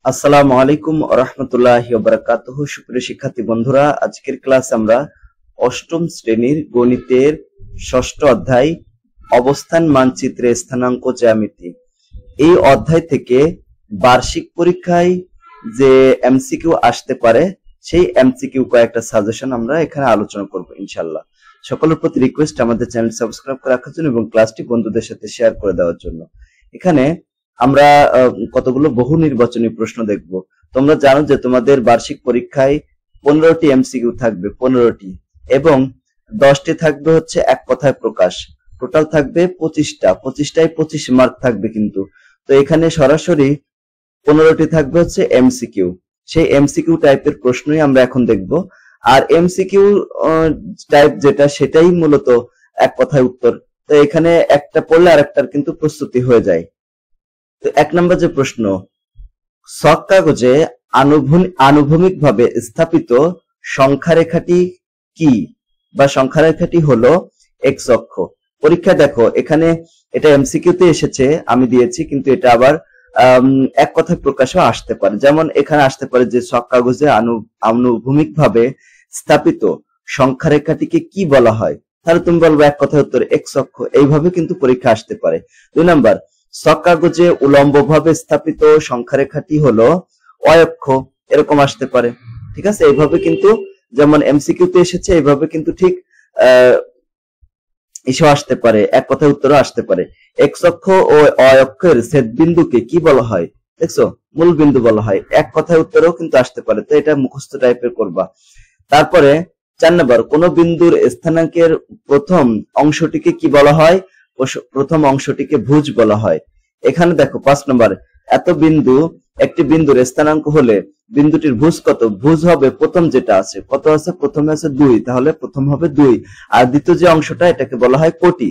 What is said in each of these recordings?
আসসালামু আলাইকুম ওয়া রাহমাতুল্লাহি ওয়া বারাকাতুহু। সুপ্রিয় শিক্ষার্থী বন্ধুরা, আজকের ক্লাস আমরা অষ্টম শ্রেণীর গণিতের ষষ্ঠ অধ্যায় অবস্থান মানচিত্রে স্থানাঙ্ক জ্যামিতি এই অধ্যায় থেকে বার্ষিক পরীক্ষায় যে এমসিকিউ আসতে পারে সেই এমসিকিউ কয়েকটা সাজেশন আমরা এখানে আলোচনা করব ইনশাআল্লাহ। সকলের প্রতি রিকোয়েস্ট আমাদের চ্যানেল সাবস্ক্রাইব করে রাখার জন্য এবং ক্লাসটি বন্ধুদের সাথে শেয়ার করে দেওয়ার জন্য। এখানে আমরা কতগুলো বহু নির্বাচনী প্রশ্ন দেখব। তোমরা জানো যে তোমাদের বার্ষিক পরীক্ষায় 15টি এমসিকিউ থাকবে, 15টি, এবং 10টি থাকবে হচ্ছে এক কথায় প্রকাশ। টোটাল থাকবে 25টায় 25 মার্ক থাকবে। কিন্তু তো এখানে সরাসরি 15টি থাকবে হচ্ছে এমসিকিউ। সেই এমসিকিউ টাইপের প্রশ্নই আমরা এখন দেখব। আর এমসিকিউ টাইপ যেটা সেটাই মূলত এক কথায় উত্তর। তো এখানে একটা পড়লে আরেকটার কিন্তু প্রস্তুতি হয়ে যায়। তো এক নম্বর যে প্রশ্ন, ছক কাগজে আনুভূমিকভাবে স্থাপিত সংখ্যারেখাটি কি, বা সংখ্যারেখাটি হলো এক্স অক্ষ। পরীক্ষা দেখো, এখানে এটা এমসিকিউতে এসেছে, আমি দিয়েছি, কিন্তু এটা আবার এক কথায় প্রকাশও আসতে পারে। যেমন এখানে আসতে পারে যে ছক কাগজে আনুভূমিকভাবে স্থাপিত সংখ্যারেখাটিকে কি বলা হয়, তাহলে তুমি বলবো এক কথায় উত্তর এক্স অক্ষ। এইভাবে কিন্তু পরীক্ষা আসতে পারে। 2 নাম্বার, ছক কাগজে উলম্বভাবে স্থাপিত সংখ্যারেখাটি হলো ওয়াই অক্ষ, এরকম আসতে পারে। ঠিক আছে, এইভাবে কিন্তু যেমন এমসিকিউতে এসেছে এইভাবে কিন্তু ঠিক এসেও আসতে পারে, এক কথায় উত্তরও আসতে পারে। এক্স অক্ষ ও ওয়াই অক্ষের ছেদ বিন্দুকে কি বলা হয়? দেখছো, মূল বিন্দু বলা হয়। এক কথায় উত্তরও কিন্তু আসতে পারে। তো এটা মুখস্থ টাইপের করবা। তারপরে 4 নম্বর, কোন বিন্দুর স্থানাঙ্কের প্রথম অংশটিকে কি বলা হয়? প্রথম অংশটিকে ভুজ বলা হয়। এখানে দেখো 5 নম্বর, এত বিন্দু একটি বিন্দুর স্থানাঙ্ক হলে বিন্দুটির ভুজ কত? ভুজ হবে প্রথম যেটা আছে, কত আছে? প্রথমে আছে 2, তাহলে প্রথম হবে 2। আর দ্বিতীয় যে অংশটা এটাকে বলা হয় কোটি।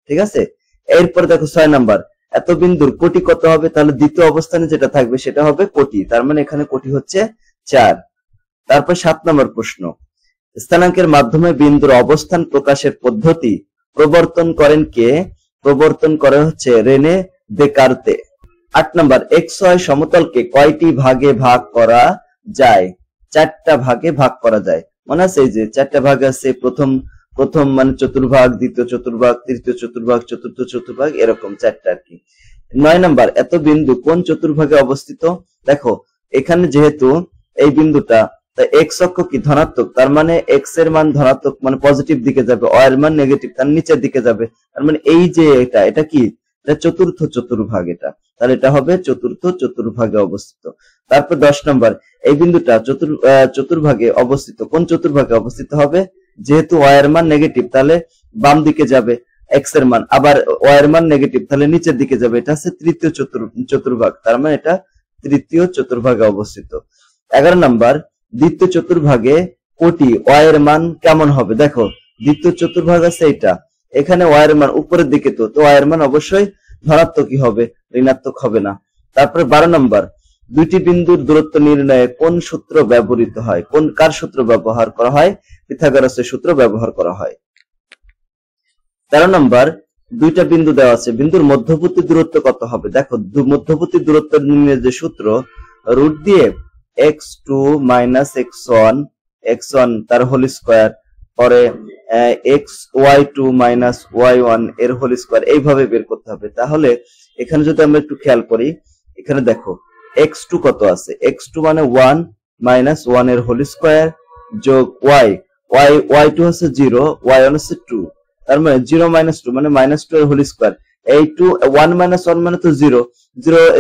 ঠিক আছে, এরপর দেখো 6 নম্বর, এত বিন্দুর কোটি কত হবে? তাহলে দ্বিতীয় অবস্থানে যেটা থাকবে সেটা হবে কোটি, তার মানে এখানে কোটি হচ্ছে 4। তারপর 7 নম্বর প্রশ্ন, স্থানাঙ্কের মাধ্যমে বিন্দুর অবস্থান প্রকাশের পদ্ধতি প্রবর্তন করেন কে? প্রবর্তন করে হচ্ছে রেনে দেকার্তে। 8 নম্বর, XY সমতলকে কয়টি ভাগে ভাগ করা যায়? 4টা ভাগে ভাগ করা যায়। মনে আছে, এই যে 4টা ভাগ আছে, প্রথম মানে চতুর্ভাগ, দ্বিতীয় চতুর্ভাগ, তৃতীয় চতুর্ভাগ, চতুর্থ চতুর্ভাগ, এরকম 4টা আর কি। 9 নম্বর, এত বিন্দু কোন চতুর্ভাগে অবস্থিত? দেখো এখানে যেহেতু এই বিন্দুটা, তা এক্স অক্ষ কি ধনাত্মক, তার মানে এক্স এর মান ধনাত্মক মানে পজিটিভ দিকে যাবে, ওয়াই এর মান নেগেটিভ তার নিচের দিকে যাবে। তার মানে এই যে এটা কি, এটা চতুর্থ চতুর্ভাগ। এটা তাহলে এটা হবে চতুর্থ চতুর্ভাগে অবস্থিত। তারপর 10 নম্বর, এই বিন্দুটা চতুর্ভাগে অবস্থিত। কোন চতুর্ভাগে অবস্থিত হবে? যেহেতু ওয়াই এর মান নেগেটিভ তাহলে বাম দিকে যাবে এক্স এর মান, আবার ওয়াই এর মান নেগেটিভ তাহলে নিচের দিকে যাবে। এটা হচ্ছে তৃতীয় চতুর্ভাগ, তার মানে এটা তৃতীয় চতুর্ভাগে অবস্থিত। 11 নম্বর, দ্বিতীয় চতুর্ভাগে কোটি ওয়াই এর মান কেমন হবে? দেখো দ্বিতীয় চতুর্ভাগ আছে এটা, এখানে ওয়াই এর মান উপরের দিকে, তো ওয়াই এর মান অবশ্যই ধনাত্মকই হবে, ঋণাত্মক হবে না। তারপরে 12 নম্বর, দুইটি বিন্দুর দূরত্ব নির্ণয়ে কোন সূত্র ব্যবহৃত হয়? কার সূত্র ব্যবহার করা হয়? পিথাগোরাসের সূত্র ব্যবহার করা হয়। 13 নম্বর, দুইটা বিন্দু দেওয়া আছে, বিন্দুর মধ্যবর্তী দূরত্ব কত হবে? দেখো মধ্যবর্তী দূরত্ব নির্ণয়ের যে সূত্র, রুট দিয়ে x2 - x1 তার হোল স্কয়ার, পরে y2 - y1 এর হোল স্কয়ার, এইভাবে বের করতে হবে। তাহলে এখানে যদি আমরা একটু খেয়াল করি, এখানে দেখো x2 কত আছে? x2 মানে 1 - 1 এর হোল স্কয়ার যোগ y2 হচ্ছে 0, y1 হচ্ছে 2, তার মানে 0 - 2 মানে -2 এর হোল স্কয়ার। এই 1 - 1 মানে তো 0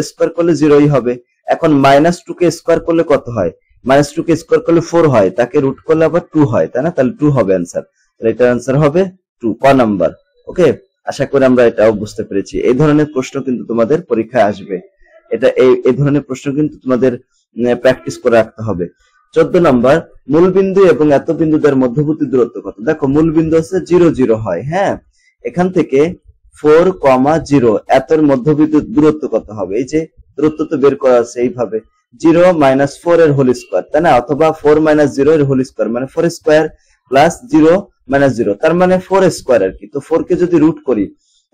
স্কয়ার করলে 0ই হবে। এখন -2 কে স্কয়ার করলে কত হয়? -2 কে স্কয়ার করলে 4 হয়, তাকে রুট করলে আবার 2 হয়, তাই না? তাহলে 2 হবে অ্যান্সার। তাহলে এটার অ্যান্সার হবে 2, ক নাম্বার। ওকে, আশা করি আমরা এটাও বুঝতে পেরেছি। এই ধরনের প্রশ্ন কিন্তু তোমাদের পরীক্ষায় আসবে। এটা এই ধরনের প্রশ্ন কিন্তু তোমাদের প্র্যাকটিস করে রাখতে হবে। 14 নম্বর, মূল বিন্দু এবং এত বিন্দুদের মধ্যবর্তী দূরত্ব কত? দেখো মূল বিন্দু আছে 0 0 হয়, হ্যাঁ, এখান থেকে 4, 0 এতর মধ্যবর্তী দূরত্ব কত হবে? এই যে দূরত্ব তো বের করা আছে এইভাবে, 0 - 4 এর হোল স্কয়ার, তাই না? অথবা 4 - 0 এর হোল স্কয়ার মানে 4 স্কয়ার প্লাস 0 - 0, তার মানে 4 স্কয়ার আর কি। তো 4 কে যদি রুট করি,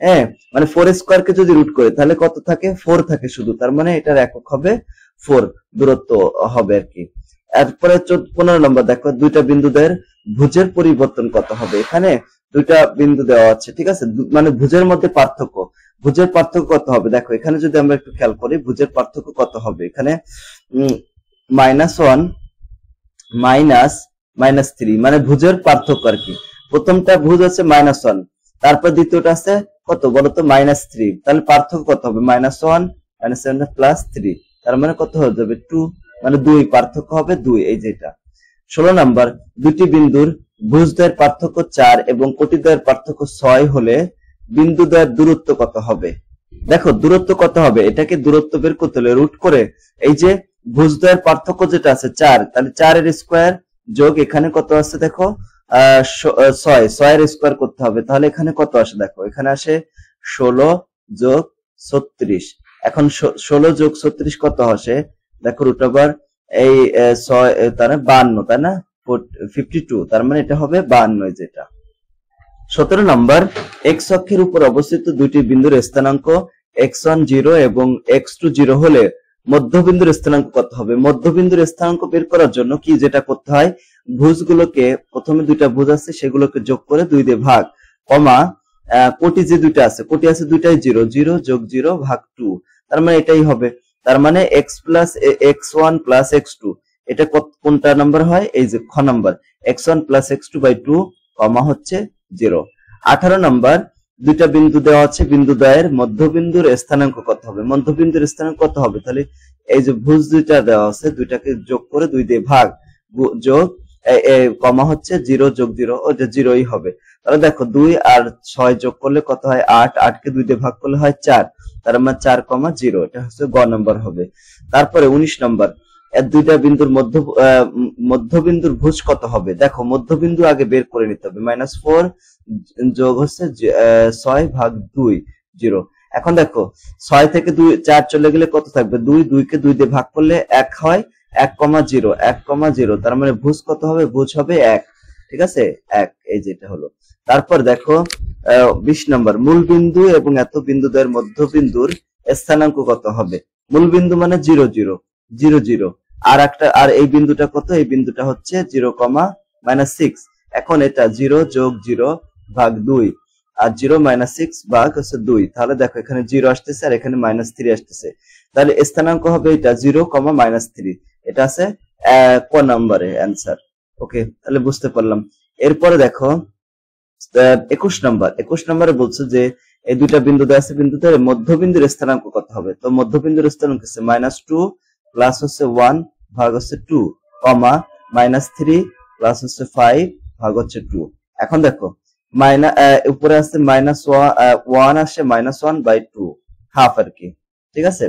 হ্যাঁ, মানে 4 স্কয়ার কে যদি রুট করে তাহলে কত থাকে? 4 থাকে শুধু, তার মানে এটার একক হবে 4 দূরত্ব হবে আর কি। এরপরে 15 নম্বর দেখো, দুইটা বিন্দুদের ভুজের পরিবর্তন কত হবে। এখানে দুইটা বিন্দু দেওয়া আছে, ঠিক আছে, মানে ভুজের মধ্যে পার্থক্য, ভুজের পার্থক্য কত হবে দেখো। এখানে যদি আমরা একটু খেয়াল করি ভুজের পার্থক্য কত হবে, এখানে -1 -3 মানে ভুজের পার্থক্য আর কি। প্রথমটা ভুজ আছে -1, তারপর দ্বিতীয়টা আছে কত বলতো -3, তাহলে পার্থক্য কত হবে? -1 -7 +3, তার মানে কত হয়ে যাবে? 2, মানে 2, পার্থক্য হবে 2, এই যেটা। 16 নাম্বার, দুটি বিন্দুর ভুজদ্বয়ের পার্থক্য 4 এবং কোটিদ্বয়ের পার্থক্য 6 হলে বিন্দুদ্বয়ের দূরত্ব কত হবে। দেখো দূরত্ব কত হবে, এটাকে দূরত্ব বের করতে হলে রুট করে এই যে ভুজদ্বয়ের পার্থক্য যেটা আছে 4, তাহলে 4 এর স্কয়ার যোগ এখানে কত আছে দেখো 6 এর স্কয়ার করতে হবে, তাহলে এখানে কত আসে দেখো, এখানে আসে 16 যোগ 36। এখন 16 যোগ 36 কত আসে দেখো, রুট ওভার এই 6 তার 52, তাই না, 52, তার মানে এটা হবে 52 যেটা। 17 নম্বর, x অক্ষের উপর অবস্থিত দুইটি বিন্দুর স্থানাঙ্ক x1 0 এবং x2 0 হলে মধ্যবিন্দুর স্থানাঙ্ক কত হবে। মধ্যবিন্দুর স্থানাঙ্ক বের করার জন্য কি যেটা করতে হয়, ভুজগুলোকে প্রথমে দুইটা ভুজ আছে সেগুলোকে যোগ করে 2 দিয়ে ভাগ, কমা কোটি যে দুইটা আছে, কোটি আছে দুইটাই 0, 0 যোগ 0 ভাগ 2, তার মানে এটাই হবে। তার মানে x1 প্লাস x2, এটা কোনটা নাম্বার হয়, এই যে খ নাম্বার, x1 প্লাস x2/2 কমা হচ্ছে 0। 18 নাম্বার, দুইটা বিন্দু দেওয়া আছে, বিন্দুদ্বয়ের মধ্যবিন্দুর স্থানাঙ্ক কত হবে। মধ্যবিন্দুর স্থানাঙ্ক কত হবে, তাহলে এই যে ভুজ দুইটা দেওয়া আছে দুইটাকে যোগ করে 2 দিয়ে ভাগ, যোগ কমা হচ্ছে 0 যোগ 0, ওটা 0ই হবে। তাহলে দেখো 2 আর 6 যোগ করলে কত হয় 8, 8 কে 2 দিয়ে ভাগ করলে হয় 4, তার মানে 4,0, এটা হচ্ছে গ নাম্বার হবে। তারপরে 19 নাম্বার, দুইটা বিন্দুর মধ্যবিন্দুর ভুজ কত হবে। দেখো মধ্যবিন্দু আগে বের করে নিতে হবে, -4 যোগ হচ্ছে 6 ভাগ 2, 0। এখন দেখো 6 থেকে 4 চলে গেলে কত থাকবে, 2, 2 কে 2 দিয়ে ভাগ করলে 1 হয়, 1,0, 1,0, তার মানে ভুজ কত হবে, ভুজ হবে 1, ঠিক আছে, 1, এই যেটা হলো। তারপর দেখো 20 নম্বর, মূল বিন্দু এবং এত বিন্দুদ্বয়ের মধ্যবিন্দুর স্থানাঙ্ক কত হবে। মূল বিন্দু মানে 0 0 0 0, আর এই বিন্দুটা কত, এই বিন্দুটা হচ্ছে 0, -6। এখন এটা 0 যোগ 0 ভাগ 2 আর 0 -6 ভাগ হচ্ছে 2, তাহলে দেখো এখানে 0 আসতেছে আর এখানে -3 আসতেছে, তাহলে স্থানাঙ্ক হবে এটা 0, -3, এটা আছে ক নম্বরে অ্যান্সার। ওকে, তাহলে বুঝতে পারলাম। এরপরে দেখো 21 নম্বর, 21 নম্বরে বলছে যে এই দুইটা বিন্দু দেওয়া আছে, বিন্দুতে মধ্যবিন্দুর স্থানাঙ্ক কত হবে। তো মধ্যবিন্দুর স্থানাঙ্ক হচ্ছে -2 প্লাস হচ্ছে 1 ভাগ হচ্ছে 2, কমা -3 প্লাস হচ্ছে 5 ভাগ হচ্ছে 2। এখন দেখো উপরে আছে -1 আসে -1/2, হাফ আর কি, ঠিক আছে,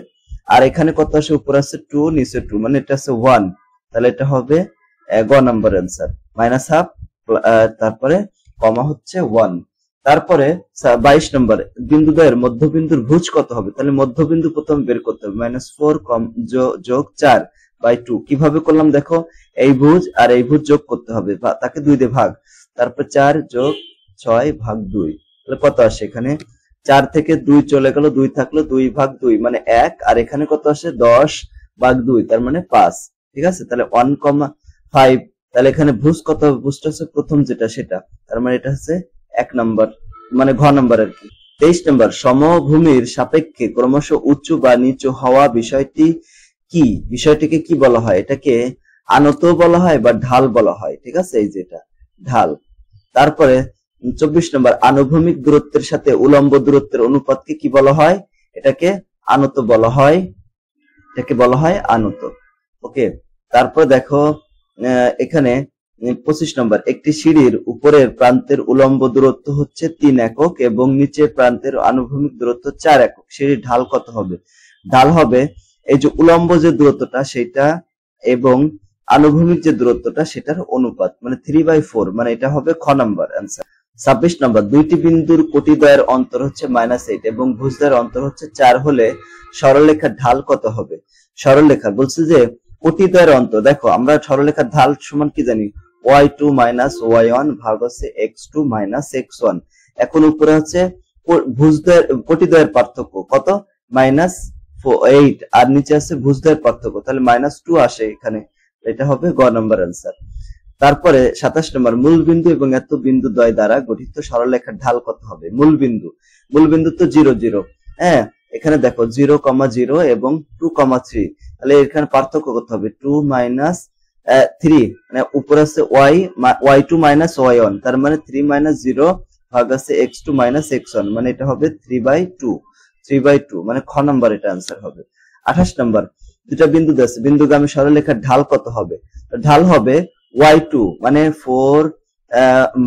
আর এখানে কত আসে, উপরে আছে 2 নিচে 2, মানে এটা আছে 1, তাহলে এটা হবে গ নাম্বার অ্যান্সার, -1/2 তারপরে কমা হচ্ছে 1। তারপরে 22 নম্বর, বিন্দুদ্বয়ের মধ্যবিন্দুর ভুজ কত হবে। তাহলে মধ্যবিন্দু প্রথম বের করতে হবে, -4 যোগ 4/2, কিভাবে করলাম দেখো, এই ভুজ আর এই ভুজ যোগ করতে হবে, তাকে 2 দিয়ে ভাগ, তারপর 4 যোগ 6 ভাগ 2, তাহলে কত আসে, এখানে 4 থেকে 2 চলে গেল, 2 থাকলো 2 ভাগ 2 মানে 1, আর এখানে কত আসে 10 ভাগ 2, তার মানে 5, ঠিক আছে, তাহলে 1,5, তাহলে এখানে ভুজ কত হবে, ভুজটা হচ্ছে প্রথম যেটা সেটা, তার মানে এটা হচ্ছে 1 নম্বর, মানে ঘ নম্বর আর কি। 23 নম্বর, সমভূমির সাপেক্ষে ক্রমশ উঁচু বা নিচু হওয়া বিষয়টি কি, বিষয়টিকে কি বলা হয়, এটাকে আনত বলা হয় বা ঢাল বলা হয়, ঠিক আছে, এই যেটা ঢাল। তারপরে 24 নম্বর, আনুভূমিক দূরত্বের সাথে উলম্ব দূরত্বের অনুপাতকে কি বলা হয়, এটাকে আনত বলা হয়, এটাকে বলা হয় আনত। ওকে, তারপর দেখো এখানে 25 নম্বর, একটি সিঁড়ির উপরের প্রান্তের উলম্ব দূরত্ব হচ্ছে 3 একক এবং নিচের প্রান্তের আনুভূমিক দূরত্ব 4 একক, সিঁড়ির ঢাল কত হবে। ঢাল হবে এই যে উলম্ব যে দূরত্বটা সেটা এবং আনুভূমিক যে দূরত্বটা সেটার অনুপাত, মানে 3/4, মানে এটা হবে খ নাম্বার অ্যান্সার। 26 নম্বর, দুইটি বিন্দুর কোটিদ্বয়ের অন্তর হচ্ছে -8 এবং ভুজদ্বয়ের অন্তর হচ্ছে 4 হলে সরলরেখার ঢাল কত হবে। সরলরেখা বলছে যে কোটিদ্বয়ের অন্তর, দেখো আমরা সরলরেখার ঢাল সমান কি জানি, y2 - y1 ভাগ হচ্ছে x2 - x1। এখন উপরে হচ্ছে কোটিদ্বয়ের পার্থক্য কত, -8, আর নিচে আছে ভুজদ্বয়ের পার্থক্য, তাহলে -2 আসে এখানে, এটা হবে গ নম্বর অ্যান্সার। তারপরে 27 নম্বর, মূল বিন্দু এবং এত বিন্দু দ্বয় দ্বারা গঠিত সরলরেখার ঢাল কত হবে? মূল বিন্দু তো 0 0, হ্যাঁ এখানে দেখো 0, 0 এবং 2, 3, তাহলে এখানে পার্থক্য কত হবে? 2 - 3, মানে উপরে আছে y2 - y1, তার মানে 3 - 0 ভাগ আছে x2 - x1, মানে এটা হবে 3/2, মানে খ নম্বর এটা आंसर হবে। 28 নম্বর, দুটা বিন্দু আছে, বিন্দুগামী সরলরেখার ঢাল কত হবে? ঢাল হবে y2 মানে 4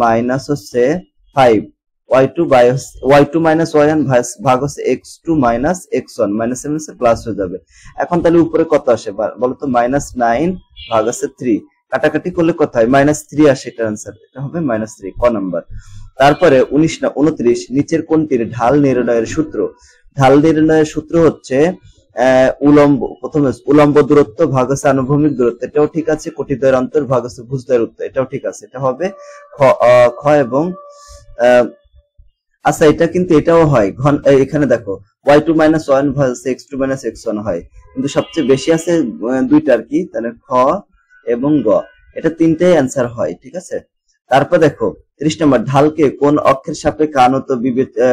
মাইনাস হচ্ছে 5, y2 - y1 ভাগ হচ্ছে x2 - x1, মাইনাস প্লাস হয়ে যাবে। এখন তাহলে উপরে কত আসে বলো তো? -9 ভাগ আছে 3, কাটাকাটি করলে কত হয়? -3 আসে, এটা आंसर, এটা হবে -3, ক নাম্বার। তারপরে 29, নিচের কোনটির ঢাল নির্ণয়ের সূত্র? ঢাল নির্ণয়ের সূত্র হচ্ছে প্রথমে উলম্ব দূরত্ব ভাগ আছে আনুভূমিক দূরত্ব, এটাও ঠিক আছে। কোটিদ্বয়ের অন্তর ভাগ আছে ভুজদ্বয়ের উত্তর, এটাও ঠিক আছে, এটা হবে খ এবং আচ্ছা এটা কিন্তু এটাও হয়, এখানে দেখো y2 - y1 versus x2 - x1 হয়, কিন্তু সবচেয়ে বেশি আছে দুইটা আর কি, তাহলে খ এবং গ, এটা তিনটাই आंसर হয়, ঠিক আছে। তারপর দেখো 30 নম্বর, ঢালকে কোন অক্ষের সাপেক্ষে আনত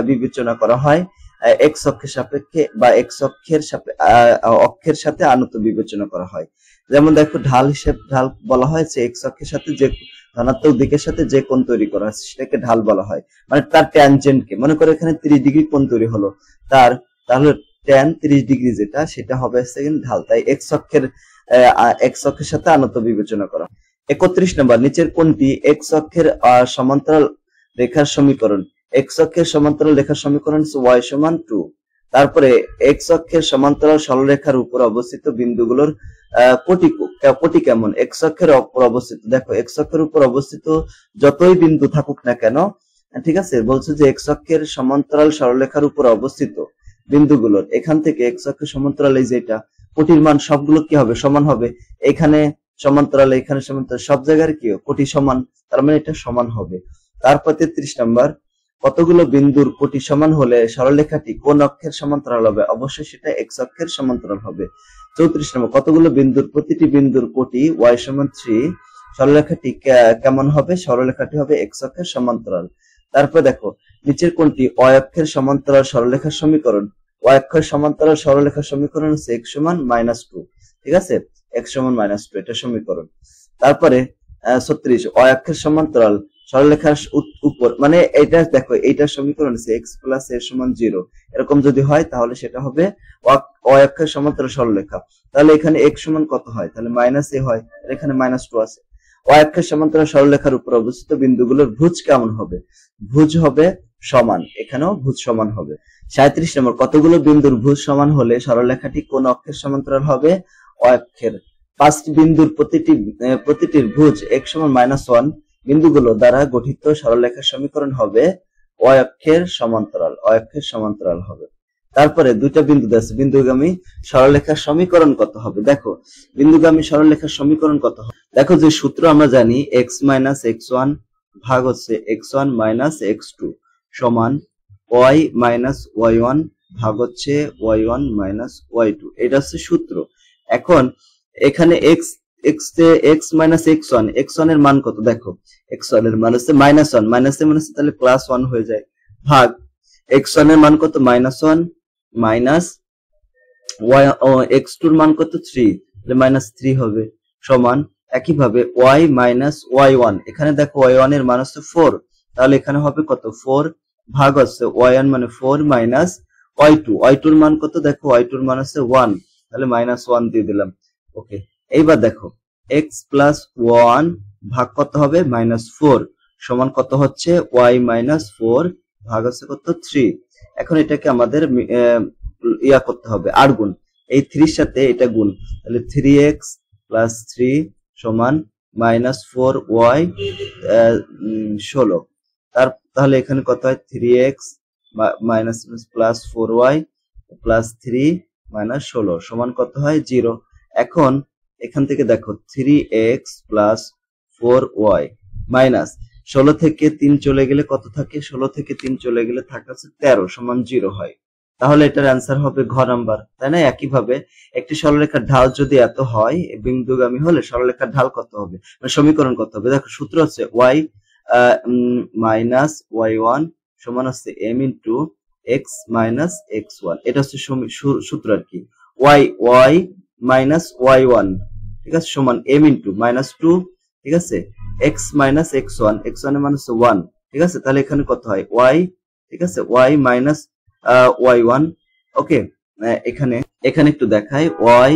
বিবেচনা করা হয়? x অক্ষের সাপেক্ষে বা x অক্ষের সাথে আনত বিবেচনা করা হয়। যেমন দেখো ঢাল বলা হয়েছে x অক্ষের সাথে যে ধনাত্মক দিকের সাথে যে কোণ তৈরি করা হয় সেটাকে ঢাল বলা হয়, মানে তার ট্যানজেন্টকে, মনে করো এখানে 30 ডিগ্রি কোণ তৈরি হলো, তাহলে ট্যান 30 ডিগ্রি যেটা, সেটা হবে সেকেন্ড ঢাল, তাই x অক্ষের সাথে আনত বিবেচনা করা। 31 নম্বর, নিচের কোনটি x অক্ষের সমান্তরাল রেখার সমীকরণ? x অক্ষের সমান্তরাল রেখার সমীকরণ y = 2। তারপরে x অক্ষের সমান্তরাল সরলরেখার উপর অবস্থিত বিন্দুগুলোর কোটি কেমন? x অক্ষের উপর অবস্থিত, দেখো x অক্ষের উপর অবস্থিত যতই বিন্দু থাকুক না কেন, ঠিক আছে, বলছে যে x অক্ষের সমান্তরাল সরলরেখার উপর অবস্থিত বিন্দুগুলোর, এখান থেকে x অক্ষের সমান্তরাল এই যেটা, কোটির মান সবগুলো কি হবে? সমান হবে। এখানে সমান্তরাল, এখানে সমান্তরাল, সব জায়গার কি কোটি সমান, তার মানে এটা সমান হবে। তারপর 33 নম্বর, কতগুলো বিন্দুর কোটি সমান হলে সরলরেখাটি কোন অক্ষের সমান্তরাল হবে? অবশ্যই সেটা x অক্ষের সমান্তরাল হবে। 34 নম্বর, কতগুলো বিন্দুর প্রতিটি বিন্দুর কোটি y = 3, সরলরেখাটি কেমন হবে? সরলরেখাটি হবে x অক্ষের সমান্তরাল। তারপর দেখো নিচের কোনটি y অক্ষের সমান্তরাল সরলরেখার সমীকরণ? y অক্ষের সমান্তরাল সরলরেখার সমীকরণ হচ্ছে x = -2, ঠিক আছে, x = -2, এটা সমীকরণ। তারপরে 36, y অক্ষের সমান্তরাল সরলরেখার উপর, মানে এটা দেখো এইটার সমীকরণ হচ্ছে x + a = 0, এরকম যদি হয় তাহলে সেটা হবে y অক্ষের সমান্তরাল সরলরেখা। তাহলে এখানে x সমান কত হয়? তাহলে -a হয়, আর এখানে -2 আছে। y অক্ষের সমান্তরাল সরলরেখার উপর অবস্থিত বিন্দুগুলোর ভুজ কেমন হবে? ভুজ হবে সমান, এখানেও ভুজ সমান হবে। 37 নম্বর, কতগুলো বিন্দুর ভুজ সমান হলে সরলরেখাটি কোন অক্ষের সমান্তরাল হবে? y অক্ষের। 5 বিন্দুর প্রতিটির ভুজ x = -1 বিন্দুগুলো দ্বারা গঠিত সরলরেখার সমীকরণ হবে y অক্ষের সমান্তরাল হবে। তারপরে দুইটা বিন্দু আছে, বিন্দুগামী সরলরেখার সমীকরণ কত হবে? দেখো বিন্দুগামী সরলরেখার সমীকরণ কত হবে? দেখো যে সূত্র আমরা জানি, x - x1 ভাগ হচ্ছে x1 - x2 সমান y - y1 ভাগ হচ্ছে y1 - y2, এটা হচ্ছে সূত্র। এখন এখানে x - x1 এর মান কত? দেখো x1 এর মান হচ্ছে -1, -a তাহলে +1 হয়ে যায়, ভাগ x1 এর মান কত? -1 মাইনাস x2 এর মান কত? 3, তাহলে -3 হবে, সমান একইভাবে y - y1, এখানে দেখো y1 এর মান হচ্ছে 4, তাহলে এখানে হবে কত? 4 ভাগ হচ্ছে y1 মানে 4 মাইনাস y2 এর মান কত? দেখো y2 এর মান হচ্ছে 1, তাহলে -1 দিয়ে দিলাম। ওকে, এইবার দেখো x + 1 ভাগ কত হবে? -4 সমান কত হচ্ছে? y - 4 ভাগ হচ্ছে কত? 3। এখন এটাকে আমাদের করতে হবে, আর গুণ, এই 3 এর সাথে এটা গুণ, তাহলে 3x + 3 সমান -4y 16, তাহলে এখানে কত হয়? 3x + 4y + 3 - 16 সমান কত হয়? 0। এখন এখান থেকে দেখো 3x + 4y 16 থেকে 3 চলে গেলে কত থাকে? 16 থেকে 3 চলে গেলে থাকে হচ্ছে 13 সমান 0 হয়। তাহলে এটার অ্যান্সার হবে ঘ নাম্বার, তাই না? একইভাবে একটি সরলরেখার ঢাল যদি এত হয়, বিন্দুগামী হলে সরলরেখার ঢাল কত হবে, মানে সমীকরণ কত হবে? দেখো সূত্র হচ্ছে y মাইনাস y1 সমান হচ্ছে m into x minus x1। এটা হচ্ছে সূত্র আর কি। y মাইনাস y1, ঠিক আছে, সমান m ইন্টু মাইনাস 2, ঠিক আছে, x মাইনাস x1, x1 এর মান হচ্ছে 1, ঠিক আছে। তাহলে এখানে কত হয়? y, ঠিক আছে, y মাইনাস y1। ওকে, এখানে একটু দেখাই, y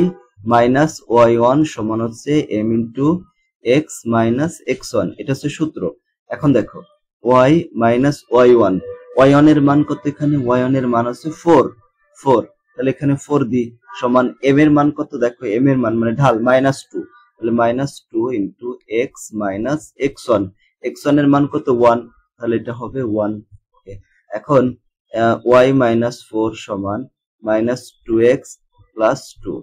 মাইনাস y1 সমান হচ্ছে m into x minus x1, এটা হচ্ছে সূত্র। এখন দেখো y মাইনাস y1 এর মান কত? এখানে y1 এর মান হচ্ছে 4, তাহলে এখানে 4 দিই, সমান m এর মান কত? দেখো m এর মান মানে ঢাল মাইনাস 2, তাহলে minus 2 into x minus x1, x1 এর মান কত? 1, তাহলে এটা হবে 1। এখন y মাইনাস 4 সমান মাইনাস 2x প্লাস 2,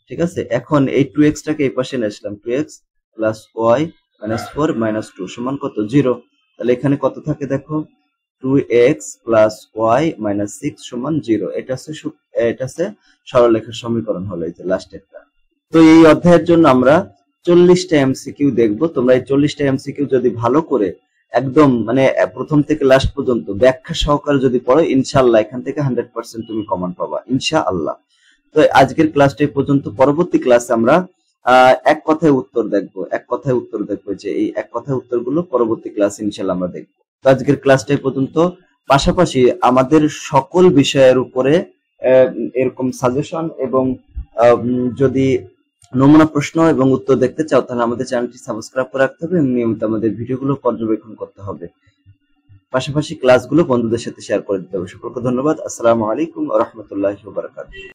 ঠিক আছে। এখন এই 2x টাকে এই পাশে নিয়ে আসলাম, 2x plus y minus 4 minus 2 সমান কত? 0। তাহলে এখানে কত থাকে দেখো? 2x প্লাস y মাইনাস 6 সমান 0। এটা হচ্ছে সরলরেখার সমীকরণ হলো এই যে লাস্টেরটা। তো এই অধ্যায়ের জন্য আমরা 40টা এমসিকিউ দেখবো। তোমরা এই 40টা এমসিকিউ যদি ভালো করে একদম মানে প্রথম থেকে লাস্ট পর্যন্ত ব্যাখ্যা সহকারে যদি পড়ো, ইনশাআল্লাহ এখান থেকে 100% তুমি কমন পাবা ইনশাআল্লাহ। তো আজকের ক্লাসটা এই পর্যন্ত। পরবর্তী ক্লাসে আমরা এক কথায় উত্তর দেখবো, যে এই এক কথায় উত্তরগুলো পরবর্তী ক্লাসে ইনশাআল্লাহ আমরা দেখবো। তো আজকের ক্লাসটা এই পর্যন্ত। পাশাপাশি আমাদের সকল বিষয়ের উপরে এরকম সাজেশন এবং যদি নমুনা প্রশ্ন এবং উত্তর দেখতে চাও, তাহলে আমাদের চ্যানেলটি সাবস্ক্রাইব করে রাখতে হবে এবং নিয়মিত আমাদের ভিডিওগুলো পর্যবেক্ষণ করতে হবে। পাশাপাশি ক্লাসগুলো বন্ধুদের সাথে শেয়ার করে দিতে হবে। সকলকে ধন্যবাদ। আসসালামু আলাইকুম ওয়া রাহমাতুল্লাহি ওয়া বারাকাতুহু।